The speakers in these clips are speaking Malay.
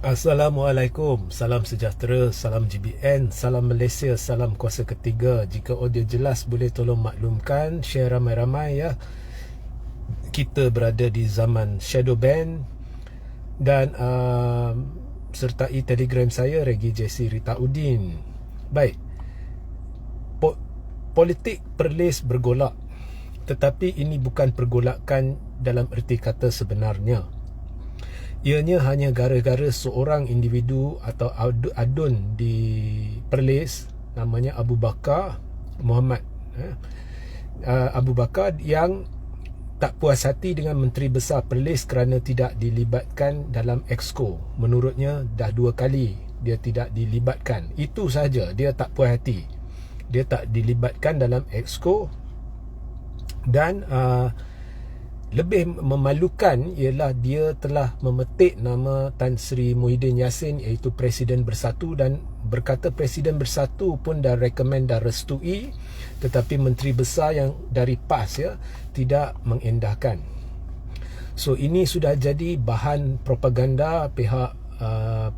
Assalamualaikum, salam sejahtera, salam GBN, salam Malaysia, salam kuasa ketiga. Jika audio jelas boleh tolong maklumkan, share ramai-ramai ya. Kita berada di zaman shadow ban dan sertai Telegram saya Regi JC Rita Udin. Baik, politik Perlis bergolak, tetapi ini bukan pergolakan dalam erti kata sebenarnya. Ianya hanya gara-gara seorang individu atau adun di Perlis, namanya Abu Bakar Muhammad Abu Bakar, yang tak puas hati dengan Menteri Besar Perlis kerana tidak dilibatkan dalam Exco. Menurutnya dah 2 kali dia tidak dilibatkan. Itu saja, dia tak puas hati, dia tak dilibatkan dalam Exco. Dan lebih memalukan ialah dia telah memetik nama Tan Sri Muhyiddin Yassin, iaitu Presiden Bersatu, dan berkata Presiden Bersatu pun dah recommend, dah restui, tetapi Menteri Besar yang dari PAS tidak mengendahkan. So ini sudah jadi bahan propaganda pihak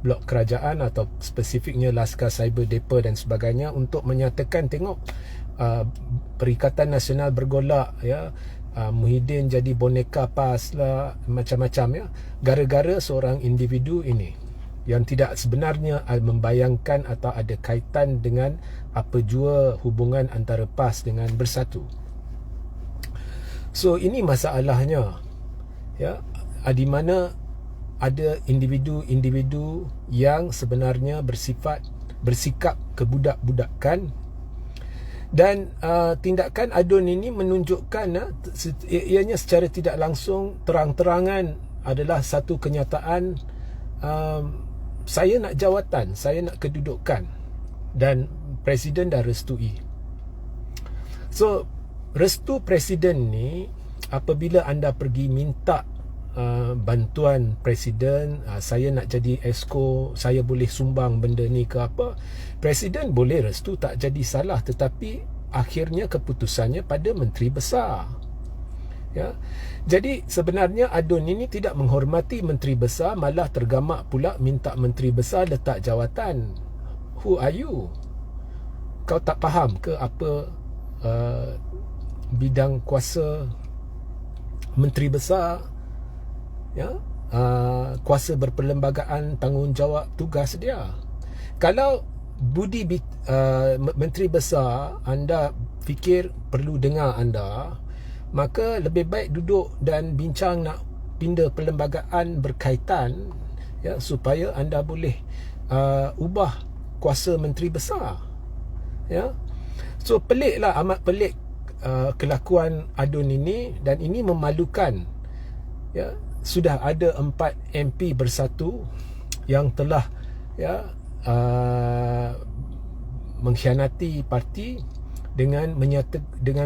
blok kerajaan atau spesifiknya Laskar Cyber Depa dan sebagainya untuk menyatakan tengok Perikatan Nasional bergolak Muhyiddin jadi boneka PAS lah, macam-macam ya, gara-gara seorang individu ini yang tidak sebenarnya membayangkan atau ada kaitan dengan apa jua hubungan antara PAS dengan Bersatu. So ini masalahnya ya, di mana ada individu-individu yang sebenarnya bersikap kebudak-budakan. Dan tindakan adun ini menunjukkan ianya secara tidak langsung, terang-terangan adalah satu kenyataan, saya nak jawatan, saya nak kedudukan, dan Presiden dah restui. So restu Presiden ni, apabila anda pergi minta bantuan Presiden, saya nak jadi Exco, saya boleh sumbang benda ni ke apa, Presiden boleh restu, tak jadi salah, tetapi akhirnya keputusannya pada Menteri Besar ya. Jadi sebenarnya adun ini tidak menghormati Menteri Besar, malah tergamak pula minta Menteri Besar letak jawatan. Who are you? Kau tak faham ke apa bidang kuasa Menteri Besar ya, kuasa berperlembagaan, tanggungjawab, tugas dia. Kalau budi Menteri Besar anda fikir perlu dengar anda, maka lebih baik duduk dan bincang nak pindah perlembagaan berkaitan ya, supaya anda boleh ubah kuasa Menteri Besar ya. So peliklah, amat pelik kelakuan adun ini, dan ini memalukan ya. Sudah ada 4 MP Bersatu yang telah mengkhianati parti dengan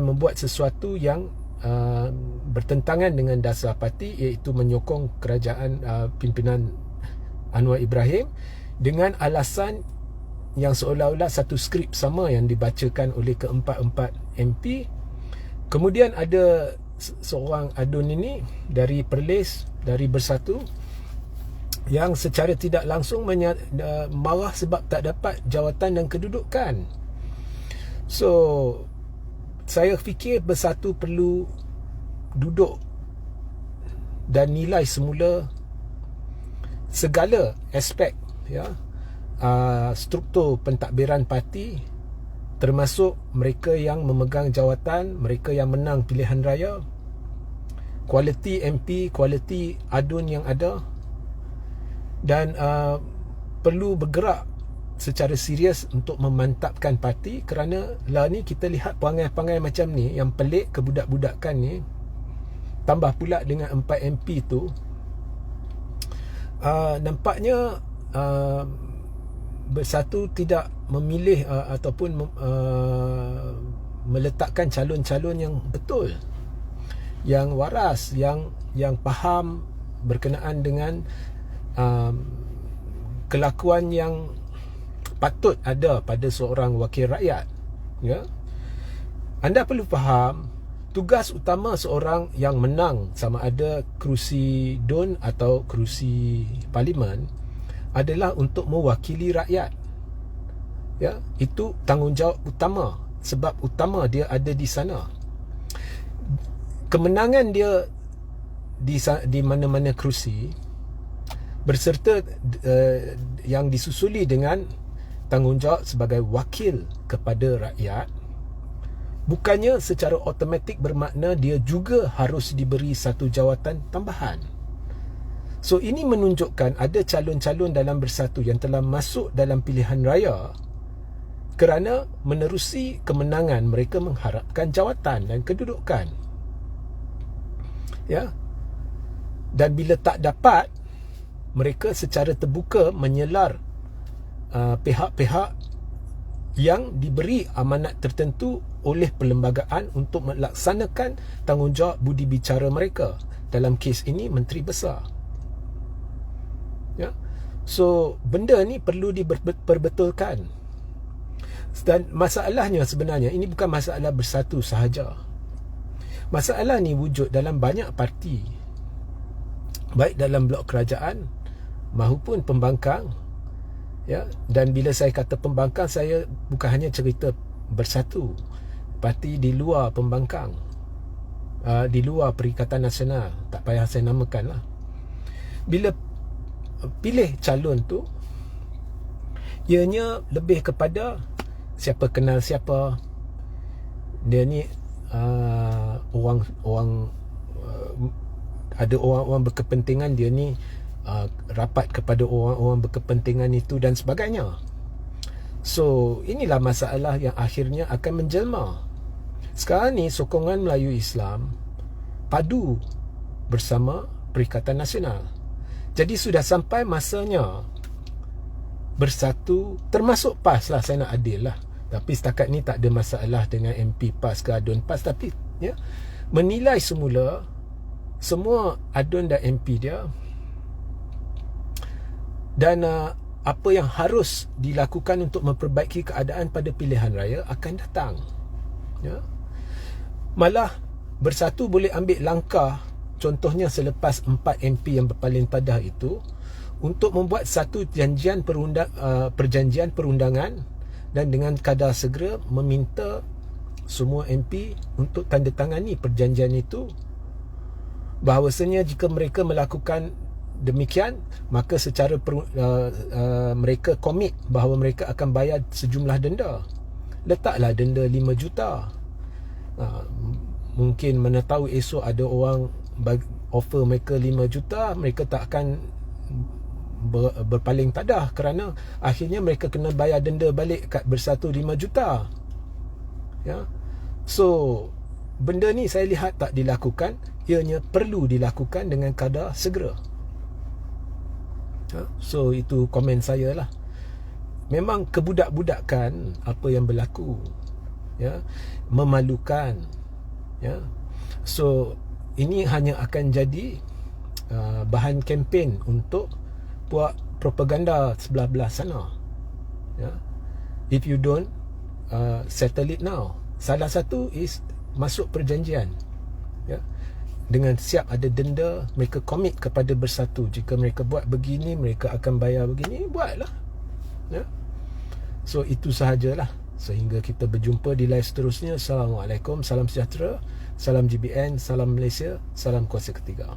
membuat sesuatu yang bertentangan dengan dasar parti, iaitu menyokong kerajaan pimpinan Anwar Ibrahim dengan alasan yang seolah-olah satu skrip sama yang dibacakan oleh keempat-empat MP. Kemudian ada seorang adun ini dari Perlis, dari Bersatu, yang secara tidak langsung marah sebab tak dapat jawatan dan kedudukan. So saya fikir Bersatu perlu duduk dan nilai semula segala aspek ya, struktur pentadbiran parti, termasuk mereka yang memegang jawatan, mereka yang menang pilihan raya, kualiti MP, kualiti adun yang ada, dan perlu bergerak secara serius untuk memantapkan parti. Kerana lah ni kita lihat perangai-perangai macam ni yang pelik, kebudak-budakan ni, tambah pula dengan 4 MP tu, nampaknya Bersatu tidak memilih ataupun meletakkan calon-calon yang betul, yang waras, yang faham berkenaan dengan kelakuan yang patut ada pada seorang wakil rakyat ya. Anda perlu faham, tugas utama seorang yang menang, sama ada kerusi DUN atau kerusi parlimen, adalah untuk mewakili rakyat. Ya, itu tanggungjawab utama, sebab utama dia ada di sana. Kemenangan dia di mana-mana kerusi berserta yang disusuli dengan tanggungjawab sebagai wakil kepada rakyat, bukannya secara automatik bermakna dia juga harus diberi satu jawatan tambahan. So ini menunjukkan ada calon-calon dalam Bersatu yang telah masuk dalam pilihan raya kerana menerusi kemenangan mereka mengharapkan jawatan dan kedudukan. Ya. Dan bila tak dapat, mereka secara terbuka menyelar pihak-pihak yang diberi amanat tertentu oleh perlembagaan untuk melaksanakan tanggungjawab budi bicara mereka. Dalam kes ini Menteri Besar. Ya. So benda ni perlu diperbetulkan. Dan masalahnya sebenarnya ini bukan masalah Bersatu sahaja. Masalah ni wujud dalam banyak parti, baik dalam blok kerajaan maupun pembangkang. Ya, dan bila saya kata pembangkang, saya bukan hanya cerita Bersatu, parti di luar pembangkang, di luar Perikatan Nasional, tak payah saya namakan lah. Bila pilih calon tu, ianya lebih kepada siapa kenal siapa. Dia ni orang ada orang-orang berkepentingan, dia ni rapat kepada orang-orang berkepentingan itu dan sebagainya. So inilah masalah yang akhirnya akan menjelma. Sekarang ni sokongan Melayu Islam padu bersama Perikatan Nasional. Jadi sudah sampai masanya Bersatu, termasuk PAS lah, saya nak adil lah. Tapi setakat ni tak ada masalah dengan MP PAS ke adun PAS. Tapi ya, menilai semula semua adun dan MP dia, dan apa yang harus dilakukan untuk memperbaiki keadaan pada pilihan raya akan datang. Ya. Malah Bersatu boleh ambil langkah, contohnya selepas 4 MP yang berpaling padah itu, untuk membuat satu perjanjian perundangan dan dengan kadar segera meminta semua MP untuk tanda tangani perjanjian itu, bahawasanya jika mereka melakukan demikian, maka secara mereka komit bahawa mereka akan bayar sejumlah denda. Letaklah denda 5 juta. Mungkin mana tahu esok ada orang offer mereka 5 juta, mereka tak akan berpaling tadah kerana akhirnya mereka kena bayar denda balik kat Bersatu 5 juta. Ya. So benda ni saya lihat tak dilakukan, ianya perlu dilakukan dengan kadar segera. So itu komen saya lah. Memang kebudak-budakan apa yang berlaku, ya, memalukan, ya. So ini hanya akan jadi bahan kempen untuk buat propaganda sebelah-belah sana, ya. If you don't settle it now, salah satu is masuk perjanjian, ya, dengan siap ada denda. Mereka komit kepada Bersatu, jika mereka buat begini mereka akan bayar begini, buatlah, ya. So itu sahajalah. Sehingga kita berjumpa di live seterusnya. Assalamualaikum, salam sejahtera, salam GBN, salam Malaysia, salam kuasa ketiga.